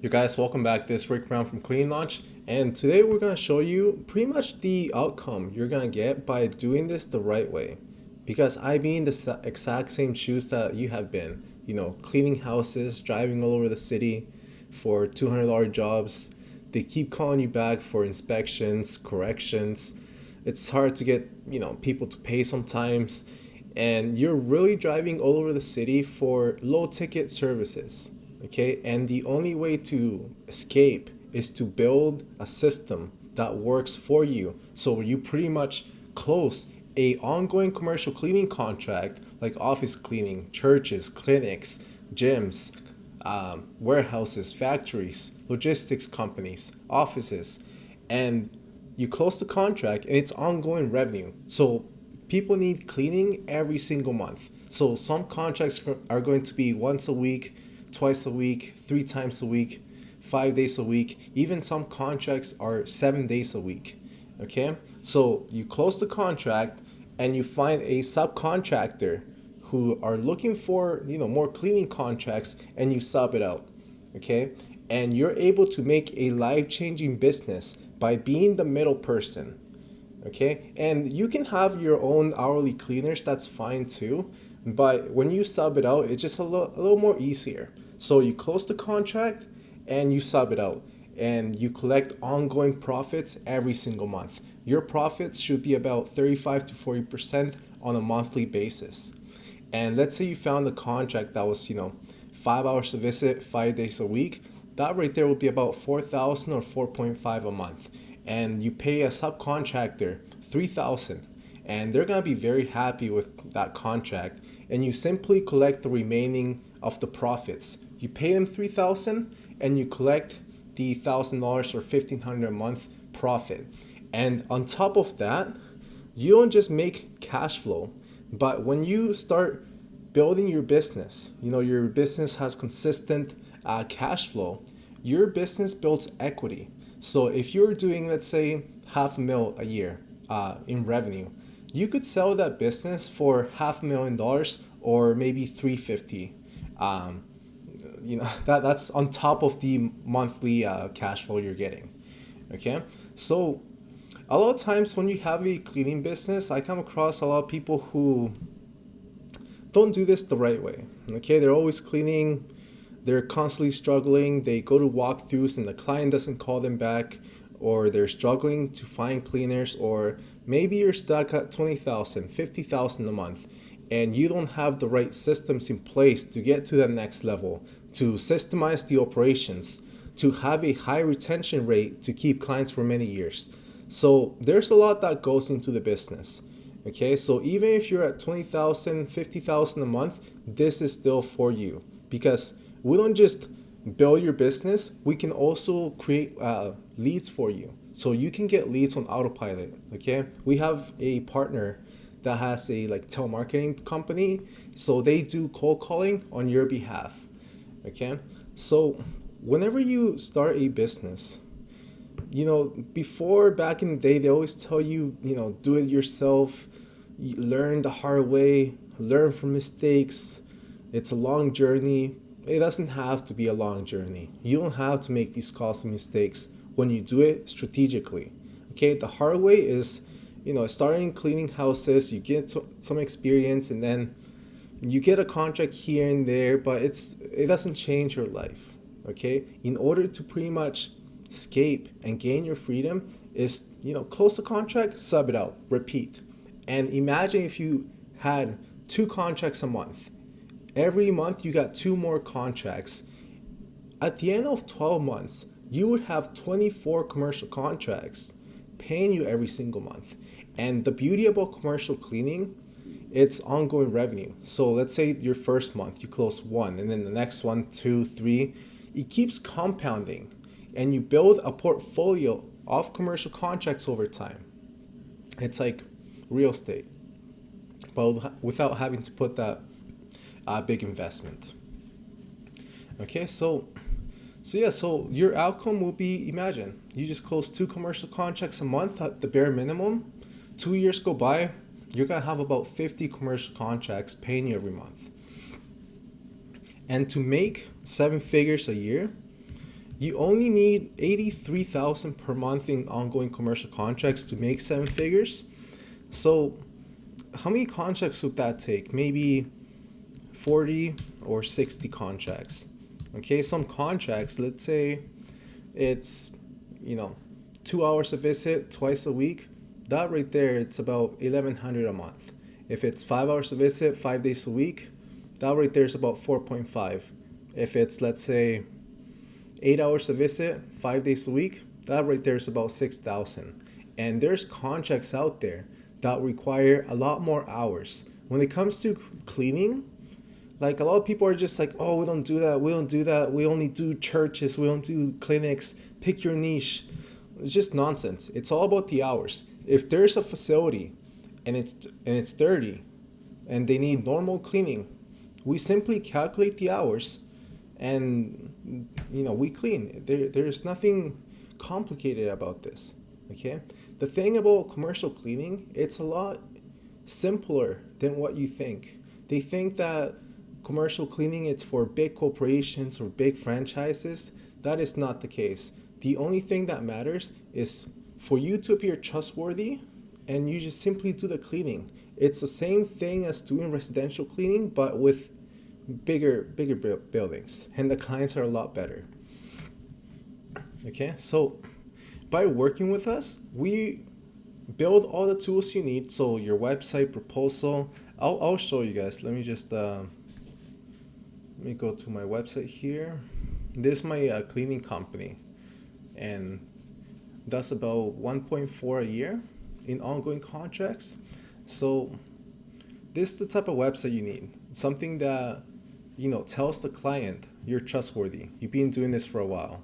You guys, welcome back. This is Rick Brown from Clean Launch, and today we're going to show you pretty much the outcome you're going to get by doing this the right way. Because I be in the exact same shoes that you have been, cleaning houses, driving all over the city for $200 jobs. They keep calling you back for inspections, corrections. It's hard to get, people to pay sometimes, and you're really driving all over the city for low ticket services. Okay, and the only way to escape is to build a system that works for you, so you pretty much close a ongoing commercial cleaning contract like office cleaning, churches, clinics, gyms, warehouses, factories, logistics companies, offices, and you close the contract and it's ongoing revenue. So people need cleaning every single month. So some contracts are going to be once a week, twice a week, 3 times a week, 5 days a week. Even some contracts are 7 days a week. Okay, so you close the contract and you find a subcontractor who are looking for more cleaning contracts, and you sub it out. Okay, and you're able to make a life-changing business by being the middle person. Okay, and you can have your own hourly cleaners, that's fine too, but when you sub it out, it's just a little more easier. So you close the contract and you sub it out, and you collect ongoing profits every single month. Your profits should be about 35 to 40% on a monthly basis. And let's say you found a contract that was 5 hours to visit, 5 days a week. That right there would be about 4,000 or 4.5 a month. And you pay a subcontractor 3,000, and they're gonna be very happy with that contract. And you simply collect the remaining of the profits. You pay them 3,000, and you collect the $1,000 or 1,500 a month profit. And on top of that, you don't just make cash flow, but when you start building your business, your business has consistent cash flow. Your business builds equity. So if you're doing, let's say, $500,000 a year in revenue, you could sell that business for $500,000 or maybe 350. That's on top of the monthly cash flow you're getting. Okay, so a lot of times when you have a cleaning business, I come across a lot of people who don't do this the right way. Okay, they're always cleaning, they're constantly struggling, they go to walkthroughs and the client doesn't call them back, or they're struggling to find cleaners, or maybe you're stuck at 20,000, 50,000 a month, and you don't have the right systems in place to get to that next level, to systemize the operations, to have a high retention rate to keep clients for many years. So there's a lot that goes into the business. Okay, so even if you're at 20,000, 50,000 a month, this is still for you, because we don't just build your business, we can also create leads for you. So you can get leads on autopilot. Okay, we have a partner that has a telemarketing company, so they do cold calling on your behalf. Okay, so whenever you start a business, before, back in the day, they always tell you, do it yourself, learn the hard way, learn from mistakes. It's a long journey. It doesn't have to be a long journey. You don't have to make these costly mistakes when you do it strategically. Okay, the hard way is, starting cleaning houses, you get some experience, and then you get a contract here and there, but it doesn't change your life. Okay, in order to pretty much escape and gain your freedom is, close the contract, sub it out, repeat. And imagine if you had 2 contracts a month. Every month you got 2 more contracts. At the end of 12 months, you would have 24 commercial contracts paying you every single month. And the beauty about commercial cleaning, it's ongoing revenue. So let's say your first month you close 1, and then the next one, 2, 3. It keeps compounding, and you build a portfolio of commercial contracts over time. It's like real estate, but without having to put that big investment. Okay, so your outcome will be, imagine you just close 2 commercial contracts a month at the bare minimum. 2 years go by, you're gonna have about 50 commercial contracts paying you every month. And to make 7 figures a year, You only need 83,000 per month in ongoing commercial contracts to make seven figures. So how many contracts would that take? Maybe 40 or 60 contracts. Okay, some contracts, let's say it's, you know, 2 hours a visit twice a week. That right there, it's about 1,100 a month. If it's 5 hours a visit 5 days a week, that right there is about 4.5. If it's, let's say, 8 hours a visit 5 days a week, that right there is about 6,000. And there's contracts out there that require a lot more hours. When it comes to cleaning, like a lot of people are just like, oh, we don't do that, we don't do that, we only do churches, we don't do clinics, pick your niche. It's just nonsense. It's all about the hours. If there's a facility and it's dirty and they need normal cleaning, we simply calculate the hours and we clean. There's nothing complicated about this. Okay? The thing about commercial cleaning, it's a lot simpler than what you think. They think that commercial cleaning it's for big corporations or big franchises. That is not the case. The only thing that matters is for you to appear trustworthy and you just simply do the cleaning. It's the same thing as doing residential cleaning but with bigger buildings, and the clients are a lot better. Okay, so by working with us, we build all the tools you need. So your website, proposal, I'll show you guys. Let me just let me go to my website here. This is my cleaning company, and that's about 1.4 a year in ongoing contracts. So this is the type of website you need. Something that tells the client you're trustworthy. You've been doing this for a while.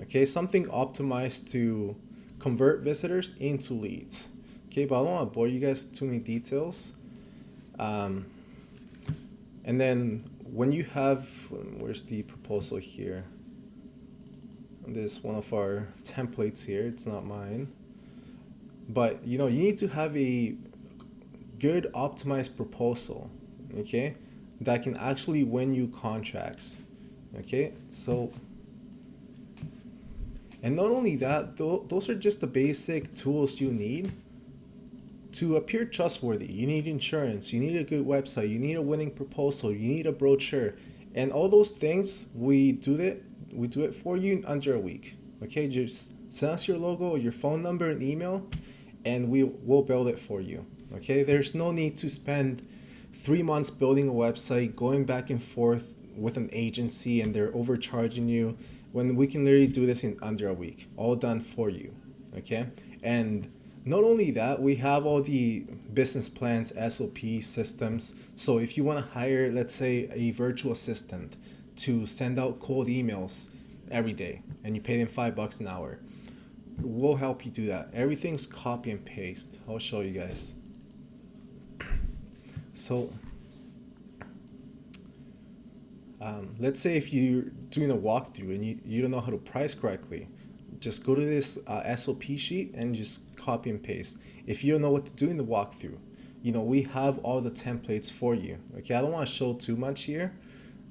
Okay, something optimized to convert visitors into leads. Okay, but I don't want to bore you guys with too many details. And then when you have, where's the proposal here? This one of our templates here. It's not mine, but you need to have a good optimized proposal. Okay, that can actually win you contracts. Okay, so. And not only that, those are just the basic tools you need to appear trustworthy. You need insurance, you need a good website, you need a winning proposal, you need a brochure, and all those things we do it for you in under a week. Okay, just send us your logo, your phone number, and email, and we will build it for you. Okay, there's no need to spend 3 months building a website, going back and forth with an agency, and they're overcharging you, when we can literally do this in under a week, all done for you. Okay, and not only that, we have all the business plans, SOP systems. So if you want to hire, let's say, a virtual assistant to send out cold emails every day, and you pay them $5 an hour, we'll help you do that. Everything's copy and paste. I'll show you guys. So let's say if you're doing a walkthrough and you don't know how to price correctly, just go to this SOP sheet and just copy and paste. If you don't know what to do in the walkthrough, we have all the templates for you. Okay, I don't want to show too much here,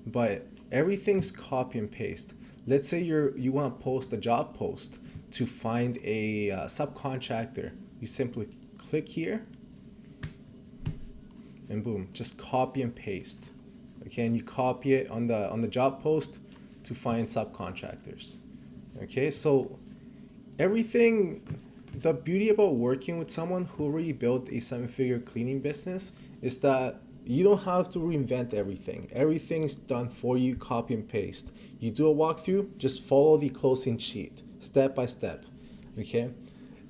but everything's copy and paste. Let's say you want to post a job post to find a subcontractor. You simply click here and boom, just copy and paste. Okay, and you copy it on the job post to find subcontractors. Okay, so everything, the beauty about working with someone who already built a 7-figure cleaning business is that you don't have to reinvent everything. Everything's done for you, copy and paste. You do a walkthrough, just follow the closing sheet, step by step. Okay,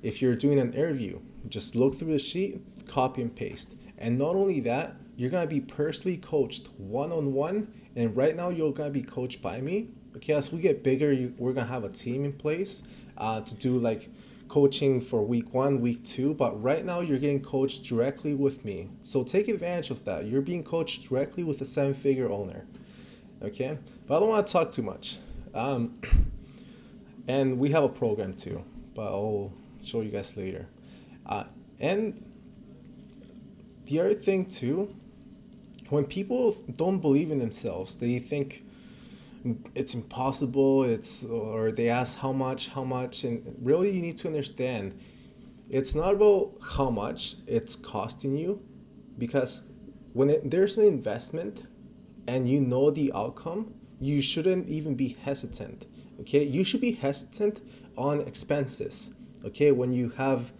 if you're doing an interview, just look through the sheet, copy and paste. And not only that, you're gonna be personally coached one-on-one, and right now you're gonna be coached by me. Okay, as we get bigger, we're gonna have a team in place to do like coaching for week 1, week 2, but right now you're getting coached directly with me. So take advantage of that. You're being coached directly with a 7-figure owner. Okay, but I don't want to talk too much. And we have a program too, but I'll show you guys later. And the other thing too, when people don't believe in themselves, they think, it's impossible, it's, or they ask how much, and really you need to understand it's not about how much it's costing you, because when there's an investment and you know the outcome, you shouldn't even be hesitant. Okay, you should be hesitant on expenses. Okay, when you have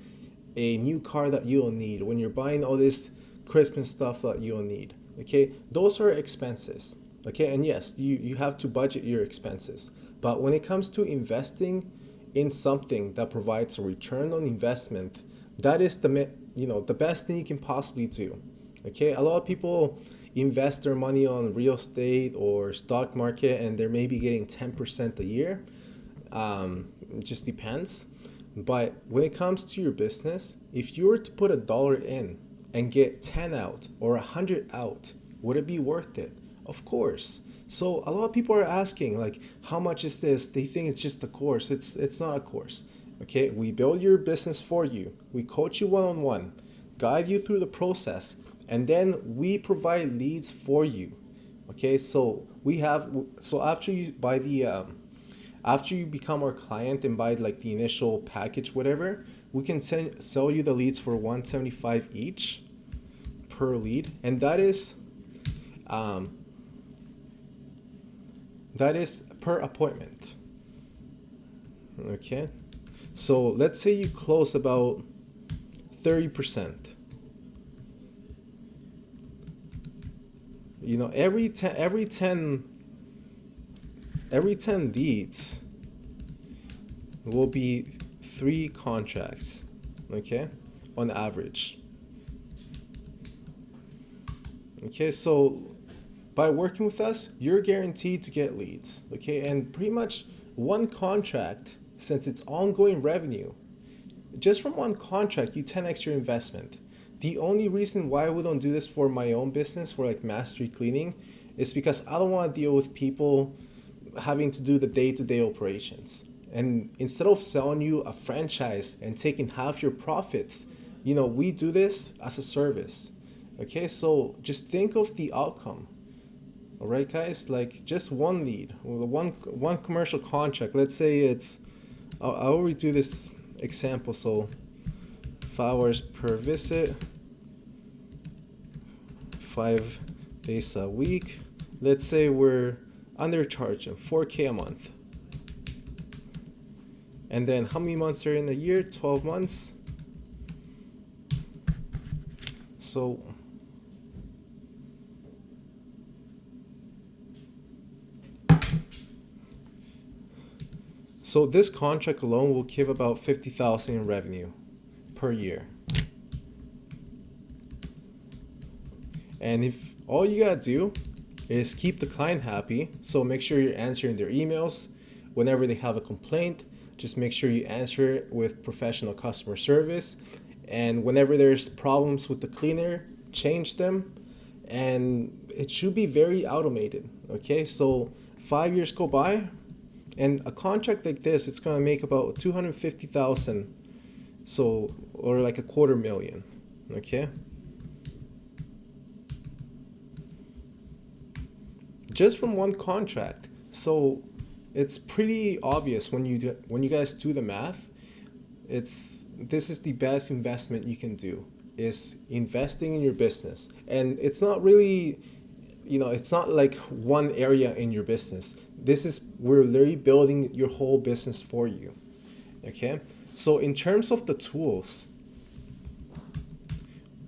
a new car that you don't need, when you're buying all this Christmas stuff that you don't need. Okay, those are expenses. Okay, and yes, you have to budget your expenses. But when it comes to investing in something that provides a return on investment, that is the best thing you can possibly do. Okay, a lot of people invest their money on real estate or stock market, and they're maybe getting 10% a year. It just depends. But when it comes to your business, if you were to put $1 in and get 10 out or 100 out, would it be worth it? Of course. So a lot of people are asking, like, how much is this? They think it's just a course. It's not a course. Okay, we build your business for you. We coach you one on one, guide you through the process, and then we provide leads for you. Okay, so after you buy the after you become our client and buy like the initial package, whatever, we can sell you the leads for 175 each per lead, and um, that is per appointment. Okay, so let's say you close about 30%. You know, every 10 leads will be 3 contracts, okay, on average. Okay, so by working with us, you're guaranteed to get leads, okay, and pretty much one contract, since it's ongoing revenue, just from one contract, you 10x your investment. The only reason why we don't do this for my own business, for like mastery cleaning, is because I don't want to deal with people having to do the day-to-day operations. And instead of selling you a franchise and taking half your profits, we do this as a service. Okay, so just think of the outcome. All right, guys, like just one lead, or one commercial contract. Let's say I'll redo this example. So 5 hours per visit, 5 days a week. Let's say we're undercharging 4K a month. And then how many months are in a year? 12 months. So this contract alone will give about 50,000 in revenue per year. And if all you gotta do is keep the client happy, so make sure you're answering their emails whenever they have a complaint. Just make sure you answer it with professional customer service, and whenever there's problems with the cleaner, change them, and it should be very automated. Okay, so 5 years go by, and a contract like this, it's gonna make about 250,000, or like a $250,000. Okay, just from one contract. So it's pretty obvious when you guys do the math. This is the best investment you can do, is investing in your business. And it's not really, it's not like one area in your business. We're literally building your whole business for you. Okay, so in terms of the tools,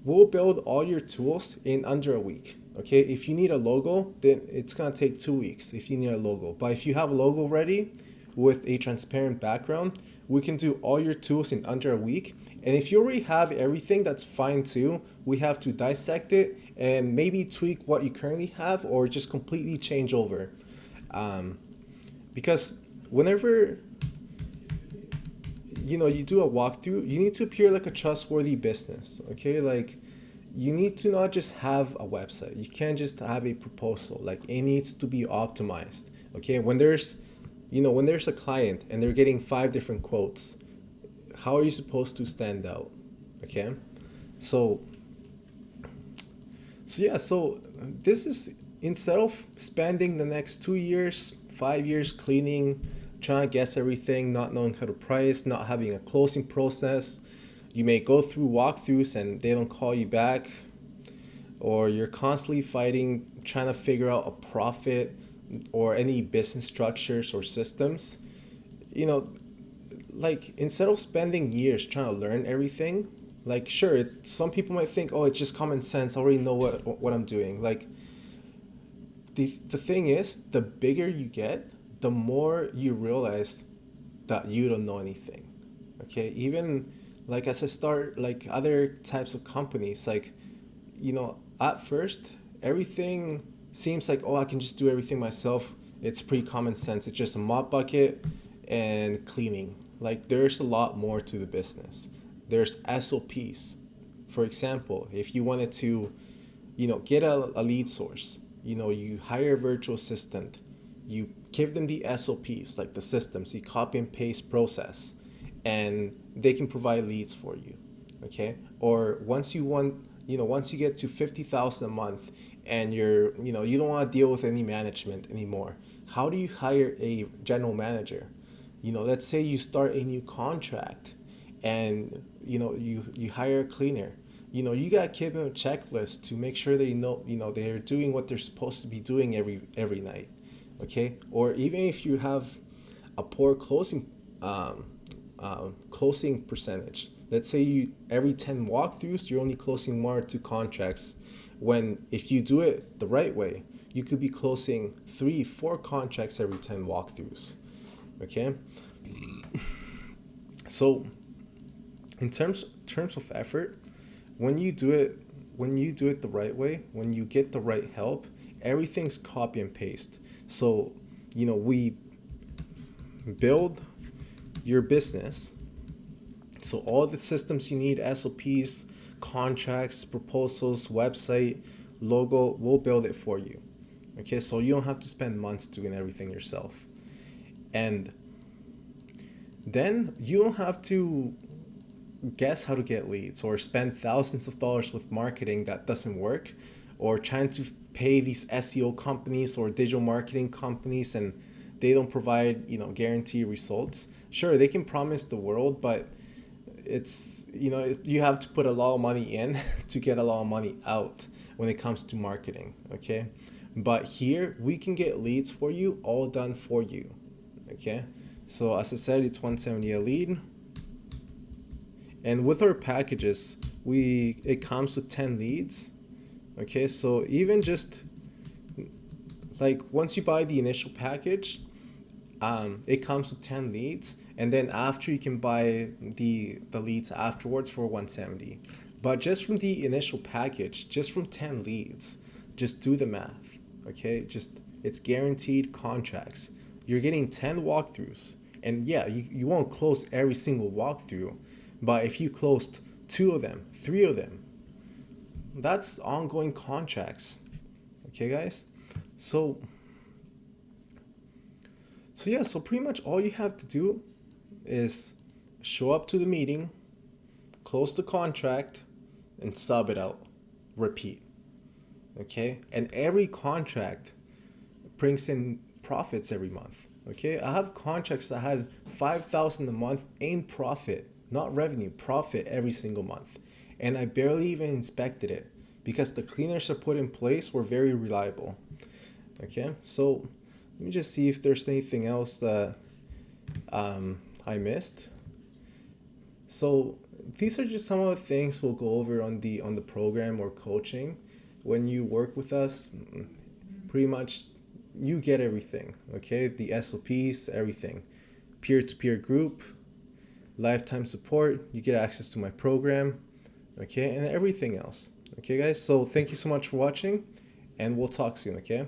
we'll build all your tools in under a week. Okay, if you need a logo, then it's gonna take 2 weeks if you need a logo. But if you have a logo ready with a transparent background, we can do all your tools in under a week. And if you already have everything, that's fine too. We have to dissect it and maybe tweak what you currently have, or just completely change over. Because whenever you do a walkthrough, you need to appear like a trustworthy business. Okay, like you need to not just have a website. You can't just have a proposal. Like it needs to be optimized. Okay, when there's a client and they're getting 5 different quotes, how are you supposed to stand out? Okay, so yeah, so this is, instead of spending the next 2 years 5 years cleaning, trying to guess everything, not knowing how to price, not having a closing process. You may go through walkthroughs and they don't call you back, or you're constantly fighting trying to figure out a profit or any business structures or systems. You know, like instead of spending years trying to learn everything, like sure, some people might think, oh, it's just common sense. I already know what I'm doing. Like the thing is, the bigger you get, the more you realize that you don't know anything. Okay, even like as I start like other types of companies, like at first everything seems like, oh, I can just do everything myself. It's pretty common sense. It's just a mop bucket and cleaning. Like there's a lot more to the business. There's SOPs. For example, if you wanted to, get a lead source, you hire a virtual assistant, you give them the SOPs, like the systems, the copy and paste process, and they can provide leads for you. Okay. Or once you get to 50,000 a month and you don't want to deal with any management anymore, how do you hire a general manager? Let's say you start a new contract and you hire a cleaner. You got to give them a checklist to make sure they know they're doing what they're supposed to be doing every night. Okay. Or even if you have a poor closing percentage, let's say you every 10 walkthroughs you're only closing 1 or 2 contracts, when if you do it the right way you could be closing 3-4 contracts every 10 walkthroughs. Okay. So in terms of effort, when you do it the right way, when you get the right help, everything's copy and paste. So we build your business, so all the systems you need, SOPs, contracts, proposals, website, logo, we'll build it for you. Okay, so you don't have to spend months doing everything yourself. And then you don't have to guess how to get leads or spend thousands of dollars with marketing that doesn't work, or trying to pay these SEO companies or digital marketing companies and they don't provide guaranteed results. Sure, they can promise the world, but it's you have to put a lot of money in to get a lot of money out when it comes to marketing. Okay, but here we can get leads for you, all done for you. Okay, so as I said, it's 170 a lead. And with our packages, it comes with 10 leads. Okay, so even just like once you buy the initial package, it comes with 10 leads, and then after you can buy the leads afterwards for 170. But just from the initial package, just from 10 leads, just do the math. Okay, it's guaranteed contracts. You're getting 10 walkthroughs, and yeah, you won't close every single walkthrough, but if you closed 2 of them, 3 of them, that's ongoing contracts. Okay, guys? So yeah, so pretty much all you have to do is show up to the meeting, close the contract, and sub it out. Repeat. Okay? And every contract brings in profits every month. Okay? I have contracts that had 5,000 a month in profit, not revenue, profit every single month. And I barely even inspected it because the cleaners are put in place were very reliable. Okay? So let me just see if there's anything else that I missed. So these are just some of the things we'll go over on the program or coaching. When you work with us, pretty much you get everything. Okay, the SOPs, everything, peer-to-peer group, lifetime support. You get access to my program. Okay, and everything else. Okay, guys. So thank you so much for watching, and we'll talk soon. Okay.